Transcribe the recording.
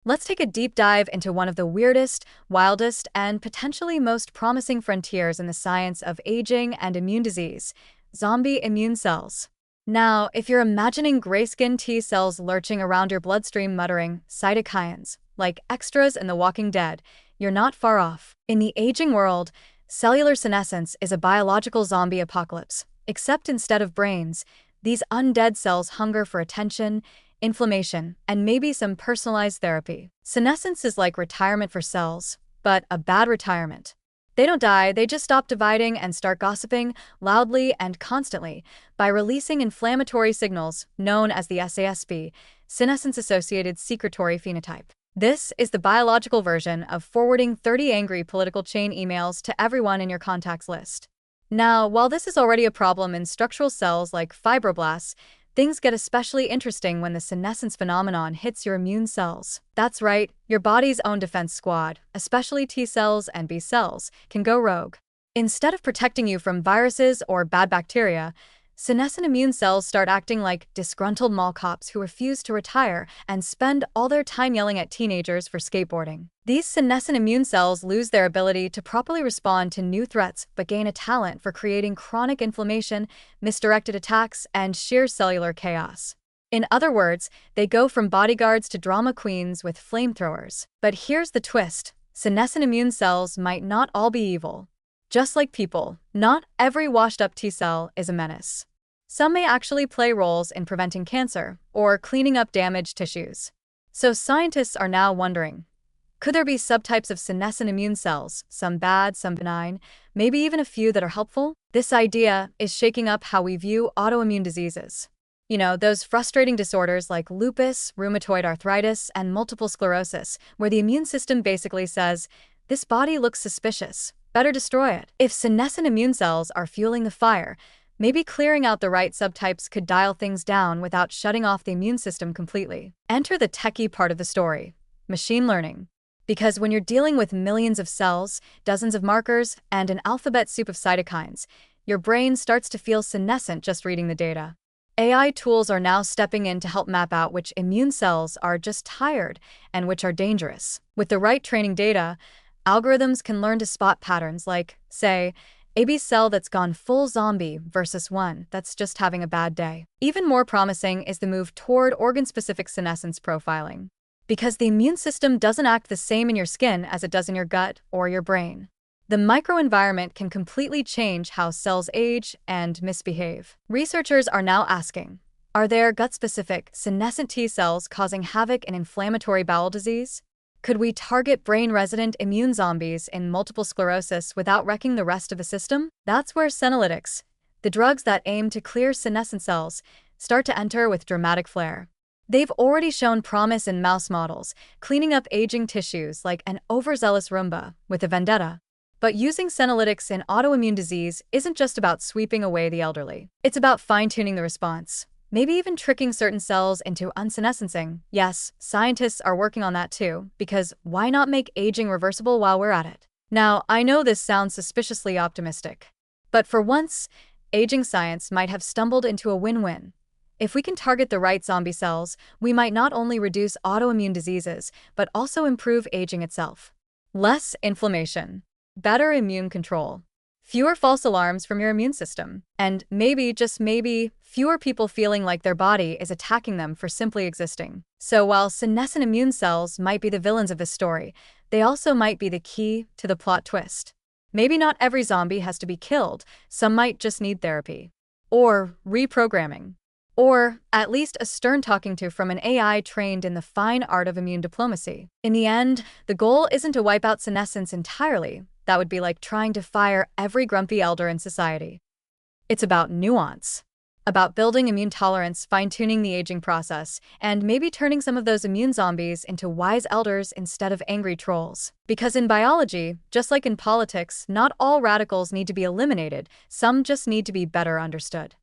Let's take a deep dive into one of the weirdest, wildest, and potentially most promising frontiers in the science of aging and immune disease: zombie immune cells. Now, if you're imagining gray-skinned T cells lurching around your bloodstream muttering cytokines, like extras in The Walking Dead, you're not far off. In the aging world, cellular senescence is a biological zombie apocalypse, except instead of brains, these undead cells hunger for attention, inflammation, and maybe some personalized therapy. Senescence is like retirement for cells, but a bad retirement. They don't die, they just stop dividing and start gossiping loudly and constantly by releasing inflammatory signals known as the SASP, senescence-associated secretory phenotype. This is the biological version of forwarding 30 angry political chain emails to everyone in your contacts list. Now, while this is already a problem in structural cells like fibroblasts, things get especially interesting when the senescence phenomenon hits your immune cells. That's right, your body's own defense squad, especially T cells and B cells, can go rogue. Instead of protecting you from viruses or bad bacteria, senescent immune cells start acting like disgruntled mall cops who refuse to retire and spend all their time yelling at teenagers for skateboarding. These senescent immune cells lose their ability to properly respond to new threats but gain a talent for creating chronic inflammation, misdirected attacks, and sheer cellular chaos. In other words, they go from bodyguards to drama queens with flamethrowers. But here's the twist: senescent immune cells might not all be evil. Just like people, not every washed-up T cell is a menace. Some may actually play roles in preventing cancer or cleaning up damaged tissues. So scientists are now wondering, could there be subtypes of senescent immune cells, some bad, some benign, maybe even a few that are helpful? This idea is shaking up how we view autoimmune diseases. You know, those frustrating disorders like lupus, rheumatoid arthritis, and multiple sclerosis, where the immune system basically says, this body looks suspicious, better destroy it. If senescent immune cells are fueling the fire, maybe clearing out the right subtypes could dial things down without shutting off the immune system completely. Enter the techie part of the story: machine learning. Because when you're dealing with millions of cells, dozens of markers, and an alphabet soup of cytokines, your brain starts to feel senescent just reading the data. AI tools are now stepping in to help map out which immune cells are just tired and which are dangerous. With the right training data, algorithms can learn to spot patterns like, say, a B cell that's gone full zombie versus one that's just having a bad day. Even more promising is the move toward organ-specific senescence profiling, because the immune system doesn't act the same in your skin as it does in your gut or your brain. The microenvironment can completely change how cells age and misbehave. Researchers are now asking, are there gut-specific senescent T cells causing havoc in inflammatory bowel disease? Could we target brain-resident immune zombies in multiple sclerosis without wrecking the rest of the system? That's where senolytics, the drugs that aim to clear senescent cells, start to enter with dramatic flair. They've already shown promise in mouse models, cleaning up aging tissues like an overzealous Roomba with a vendetta. But using senolytics in autoimmune disease isn't just about sweeping away the elderly. It's about fine-tuning the response. Maybe even tricking certain cells into unsenescencing. Yes, scientists are working on that too, because why not make aging reversible while we're at it? Now, I know this sounds suspiciously optimistic, but for once, aging science might have stumbled into a win-win. If we can target the right zombie cells, we might not only reduce autoimmune diseases, but also improve aging itself. Less inflammation, better immune control, fewer false alarms from your immune system, and maybe, just maybe, fewer people feeling like their body is attacking them for simply existing. So while senescent immune cells might be the villains of this story, they also might be the key to the plot twist. Maybe not every zombie has to be killed, some might just need therapy. Or reprogramming. Or at least a stern talking to from an AI trained in the fine art of immune diplomacy. In the end, the goal isn't to wipe out senescence entirely. That would be like trying to fire every grumpy elder in society. It's about nuance, about building immune tolerance, fine-tuning the aging process, and maybe turning some of those immune zombies into wise elders instead of angry trolls. Because in biology, just like in politics, not all radicals need to be eliminated, some just need to be better understood.